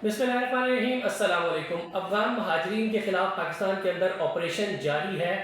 बिस्मिल्लाहिर्रहमानिर्रहीम। अस्सलाम वालेकुम। अफ़गान महाजरीन के ख़िलाफ़ पाकिस्तान के अंदर ऑपरेशन जारी है,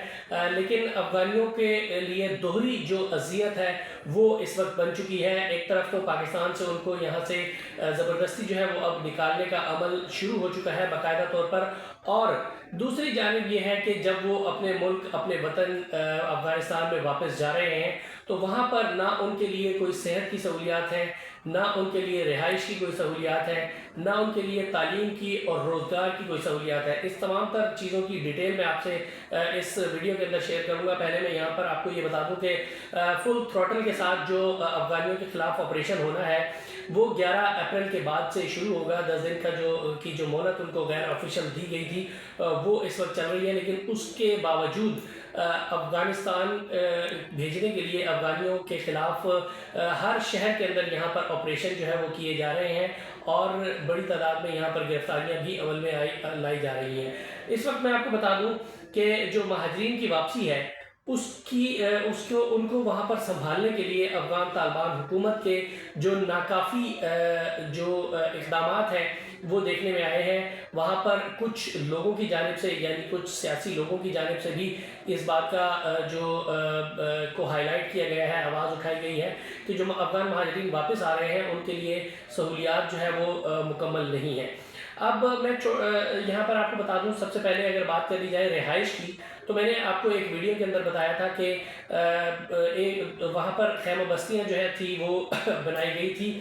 लेकिन अफ़गानियों के लिए दोहरी जो अज़ियत है वो इस वक्त बन चुकी है। एक तरफ तो पाकिस्तान से उनको यहाँ से ज़बरदस्ती जो है वो अब निकालने का अमल शुरू हो चुका है बाकायदा तौर पर, और दूसरी जानिब ये है कि जब वो अपने मुल्क अपने वतन अफ़गानिस्तान में वापस जा रहे हैं तो वहाँ पर ना उनके लिए कोई सेहत की सहूलियात है, ना उनके लिए रिहाइश की कोई सहूलियात है, ना उनके लिए तालीम की और रोज़गार की कोई सहूलियात है। इस तमाम तर चीज़ों की डिटेल मैं आपसे इस वीडियो के अंदर शेयर करूँगा। पहले मैं यहाँ पर आपको ये बता दूँ कि फुल थ्रॉटल के साथ जो अफ़गानियों के ख़िलाफ़ ऑपरेशन होना है वो 11 अप्रैल के बाद से शुरू होगा। 10 दिन का जो मोहलत उनको गैर ऑफिशियल दी गई थी वो इस वक्त चल रही है, लेकिन उसके बावजूद अफ़गानिस्तान भेजने के लिए अफ़गानियों के ख़िलाफ़ हर शहर के अंदर यहाँ पर ऑपरेशन जो है वो किए जा रहे हैं और बड़ी तादाद में यहाँ पर गिरफ्तारियाँ भी अमल में लाई जा रही हैं। इस वक्त मैं आपको बता दूँ कि जो महाजरीन की वापसी है उसको उनको वहाँ पर संभालने के लिए अफ़गान तालिबान हुकूमत के जो नाकाफ़ी जो इक़दामात हैं वो देखने में आए हैं। वहाँ पर कुछ लोगों की जानिब से, यानी कुछ सियासी लोगों की जानिब से भी इस बात का को हाईलाइट किया गया है, आवाज़ उठाई गई है कि जो अफ़गान महाजरीन वापस आ रहे हैं उनके लिए सहूलियात जो है वो मुकम्मल नहीं है। अब मैं यहाँ पर आपको बता दूँ, सबसे पहले अगर बात कर ली जाए रिहाइश की, तो मैंने आपको एक वीडियो के अंदर बताया था कि वहाँ पर खैम बस्तियाँ जो है थी वो बनाई गई थी,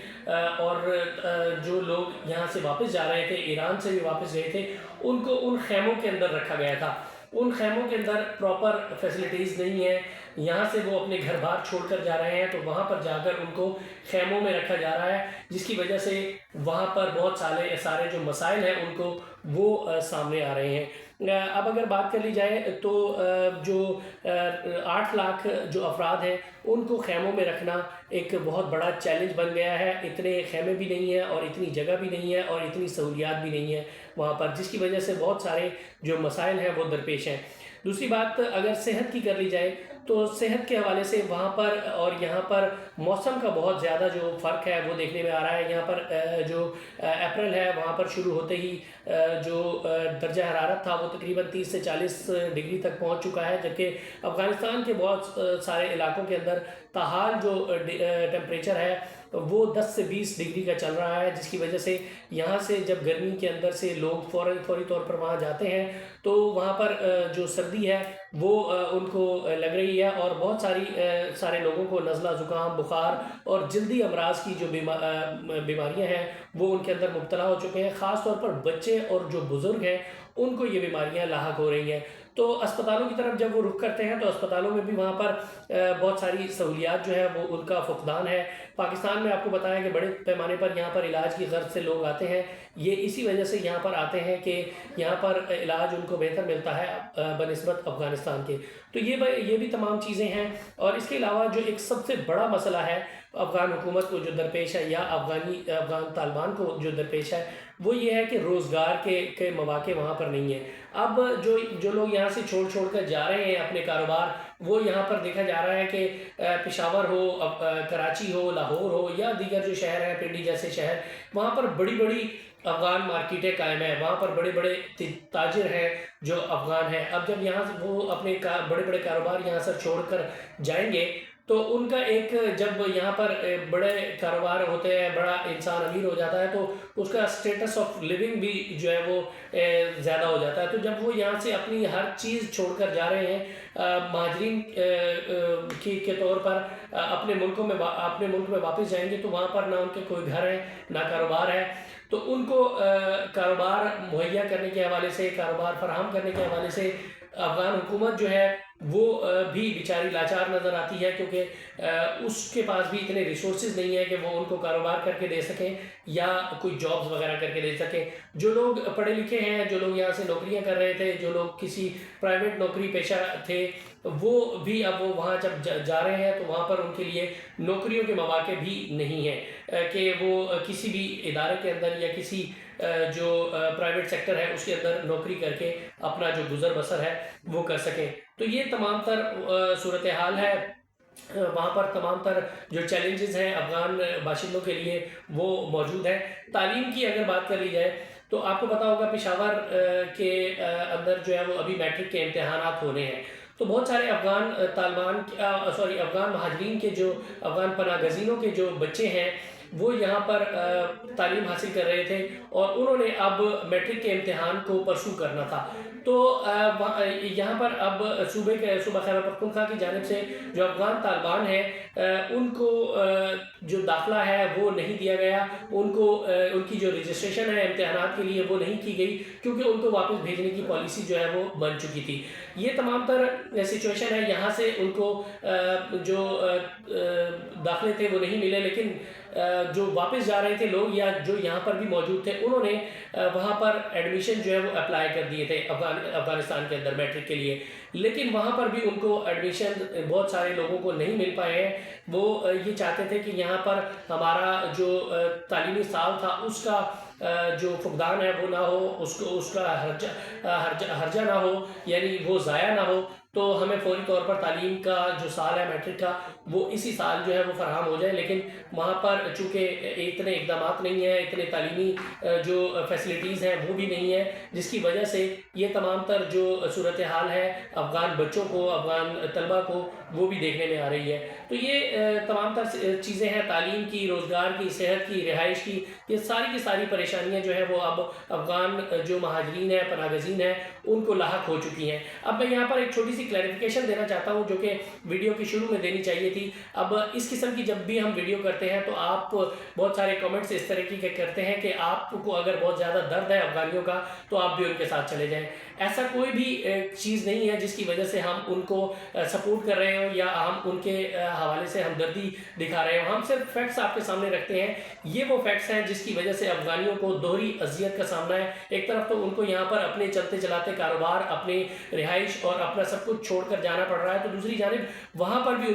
और जो लोग यहाँ से वापस जा रहे थे, ईरान से भी वापस गए थे, उनको उन खैमों के अंदर रखा गया था। उन खैमों के अंदर प्रॉपर फैसिलिटीज़ नहीं है। यहाँ से वो अपने घर बार छोड़कर जा रहे हैं तो वहाँ पर जाकर उनको खैमों में रखा जा रहा है, जिसकी वजह से वहाँ पर बहुत सारे जो मसाइल हैं उनको वो सामने आ रहे हैं। अब अगर बात कर ली जाए तो जो 8 लाख जो अफराद हैं उनको खैमों में रखना एक बहुत बड़ा चैलेंज बन गया है। इतने खैमे भी नहीं हैं और इतनी जगह भी नहीं है और इतनी सहूलियात भी नहीं है वहाँ पर, जिसकी वजह से बहुत सारे जो मसाइल हैं वो दरपेश हैं। दूसरी बात अगर सेहत की कर ली जाए तो सेहत के हवाले से वहाँ पर और यहाँ पर मौसम का बहुत ज़्यादा जो फ़र्क है वो देखने में आ रहा है। यहाँ पर जो अप्रैल है वहाँ पर शुरू होते ही जो दर्जा हरारत था वो तकरीबन 30 से 40 डिग्री तक पहुँच चुका है, जबकि अफ़गानिस्तान के बहुत सारे इलाकों के अंदर ताहाल जो टेम्परेचर है वो 10 से 20 डिग्री का चल रहा है, जिसकी वजह से यहाँ से जब गर्मी के अंदर से लोग फौरी तौर पर वहाँ जाते हैं तो वहाँ पर जो सर्दी है वो उनको लग रही है, और बहुत सारे लोगों को नज़ला ज़ुकाम बुखार और जल्दी अमराज की जो बीमारियाँ हैं वो उनके अंदर मुब्तला हो चुके हैं। ख़ास तौर पर बच्चे और जो बुज़ुर्ग हैं उनको ये बीमारियाँ लाहक हो रही हैं। तो अस्पतालों की तरफ जब वो रुख करते हैं तो अस्पतालों में भी वहाँ पर बहुत सारी सहूलियात जो है वो उनका फुकदान है। पाकिस्तान में आपको बताया कि बड़े पैमाने पर यहाँ पर इलाज की गर्ज से लोग आते हैं। ये इसी वजह से यहाँ पर आते हैं कि यहाँ पर इलाज उनको बेहतर मिलता है बनिस्बत अफ़गानिस्तान के। तो ये भी तमाम चीज़ें हैं। और इसके अलावा जो एक सबसे बड़ा मसला है अफ़गान हुकूमत को जो दरपेश है या अफ़गान तालिबान को जो दरपेश है वो ये है कि रोज़गार के मौके वहाँ पर नहीं है। अब जो लोग यहाँ से छोड़ कर जा रहे हैं अपने कारोबार, वो यहाँ पर देखा जा रहा है कि पेशावर हो, कराची हो, लाहौर हो या दीगर जो शहर हैं, पिंडी जैसे शहर, वहाँ पर बड़ी बड़ी अफ़गान मार्केटें कायम हैं। वहाँ पर बड़े बड़े ताजिर हैं जो अफ़गान हैं। अब जब यहाँ से वो अपने बड़े बड़े कारोबार यहाँ से छोड़ कर जाएंगे तो उनका एक जब यहाँ पर बड़े कारोबार होते हैं, बड़ा इंसान अमीर हो जाता है तो उसका स्टेटस ऑफ लिविंग भी जो है वो ज़्यादा हो जाता है। तो जब वो यहाँ से अपनी हर चीज़ छोड़कर जा रहे हैं महाजरीन के तौर पर अपने मुल्क में वापस जाएंगे तो वहाँ पर ना उनके कोई घर है ना कारोबार है। तो उनको कारोबार मुहैया करने के हवाले से, कारोबार फराहम करने के हवाले से अफ़गान हुकूमत जो है वो भी बेचारी लाचार नज़र आती है, क्योंकि उसके पास भी इतने रिसोर्सेज नहीं है कि वो उनको कारोबार करके दे सकें या कोई जॉब्स वगैरह करके दे सकें। जो लोग पढ़े लिखे हैं, जो लोग यहाँ से नौकरियाँ कर रहे थे, जो लोग किसी प्राइवेट नौकरी पेशा थे, वो भी अब वो वहाँ जब जा रहे हैं तो वहाँ पर उनके लिए नौकरियों के मौके भी नहीं हैं कि वो किसी भी इदारे के अंदर या किसी जो प्राइवेट सेक्टर है उसके अंदर नौकरी करके अपना जो गुजर बसर है वो कर सकें। तो ये तमाम तर सूरत हाल है وہاں پر تمام تر جو چیلنجز ہیں افغان باشندوں کے لیے وہ موجود ہیں۔ تعلیم کی اگر بات کر لی جائے تو آپ کو پتہ ہوگا پشاور کے اندر جو ہے وہ ابھی میٹرک کے امتحانات ہونے ہیں، تو بہت سارے افغان افغان مہاجرین کے جو افغان پناہ گزینوں کے جو بچے ہیں وہ یہاں پر تعلیم حاصل کر رہے تھے، اور انہوں نے اب میٹرک کے امتحان کو پرسو کرنا تھا۔ تو یہاں پر اب صوبہ خیبر پختونخوا کی جانب سے جو افغان طالبان ہیں ان کو جو داخلہ ہے وہ نہیں دیا گیا، ان کو ان کی جو رجسٹریشن ہے امتحانات کے لیے وہ نہیں کی گئی، کیونکہ ان کو واپس بھیجنے کی پالیسی جو ہے وہ بن چکی تھی۔ یہ تمام تر سچویشن ہے، یہاں سے ان کو جو داخلے تھے وہ نہیں ملے، لیکن جو واپس جا رہے تھے لوگ یا جو یہاں پر بھی موجود تھے انہوں نے وہاں پر ایڈمیشن جو ہے وہ اپلائی کر دیے تھے افغانستان کے اندر میٹرک کے لیے، لیکن وہاں پر بھی ان کو ایڈمیشن بہت سارے لوگوں کو نہیں مل پائے ہیں۔ وہ یہ چاہتے تھے کہ یہاں پر ہمارا جو تعلیمی سال تھا اس کا جو فقدان ہے وہ نہ ہو، اس کا ہرجہ نہ ہو، یعنی وہ ضائع نہ ہو، تو ہمیں فوری طور پر تعلیم کا جو سال ہے میٹرک کا وہ اسی سال جو ہے وہ فراہم ہو جائے، لیکن وہاں پر چونکہ اتنے اقدامات نہیں ہیں، اتنے تعلیمی جو فیسلٹیز ہیں وہ بھی نہیں ہیں، جس کی وجہ سے یہ تمام تر جو صورتحال ہے افغان بچوں کو، افغان طلبہ کو وہ بھی دیکھنے میں آ رہی ہے۔ تو یہ تمام تر چیزیں ہیں، تعلیم کی، روزگار کی، صحت کی، رہائش کی، یہ ساری کی ساری پریشانیاں جو ہے وہ اب افغان جو مہاجرین ہیں، پناہ گزین ہیں، ان کو لاحق ہو چکی ہیں۔ اب میں یہاں پر ایک چھوٹی سی کلیریفیکیشن دینا چاہتا ہوں جو کہ ویڈیو کی شروع میں دینی چاہیے تھی۔ اب اس قسم کی جب بھی ہم ویڈیو کرتے ہیں تو آپ بہت سارے کمنٹس اس طرح کی کرتے ہیں کہ آپ کو اگر بہت زیادہ درد ہے افغانیوں کا تو آپ بھی ان کے ساتھ چلے جائیں۔ ایسا کوئی بھی چیز نہیں ہے جس کی وجہ سے ہم ان کو سپورٹ کر رہے ہوں یا ہم ان کے حوالے سے ہمدردی دکھا رہے ہوں، ہم صرف فیکٹس آپ کے سامنے رکھتے ہیں۔ یہ وہ فیکٹس ہیں جس کی وجہ سے افغانیوں کو دوہری اذیت کا سامنا ہے۔ ایک طرف تو ان کو یہاں پر اپنے چلتے چلاتے کاروبار، اپنی رہائش اور اپنا سب کچھ چھوڑ کر جانا پڑ رہا ہے، تو دوسری جانب وہاں پر بھی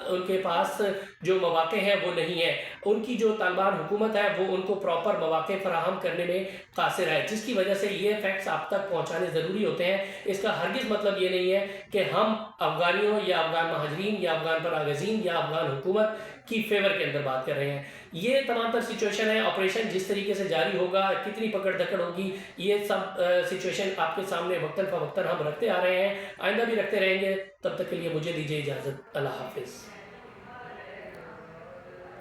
ان کے پاس جو مواقع ہیں وہ نہیں ہے۔ ان کی جو طالبان حکومت ہے وہ ان کو پراپر مواقع فراہم کرنے میں قاصر ہے، جس کی وجہ سے یہ فیکٹس آپ تک پہنچانے ضروری ہوتے ہیں۔ اس کا ہرگز مطلب یہ نہیں ہے کہ ہم افغانیوں یا افغان مہاجرین یا افغان پناہ گزین یا افغان حکومت کی فیور کے اندر بات کر رہے ہیں۔ یہ تمام تر سچویشن ہے، آپریشن جس طریقے سے جاری ہوگا، کتنی پکڑ دھکڑ ہوگی، یہ سب سچویشن آپ کے سامنے وقتاً فوقتاً ہم رکھتے آ رہے ہیں، آئندہ بھی رکھتے رہیں گے۔ تب تک کے لیے مجھے دیجیے اجازت، اللہ حافظ۔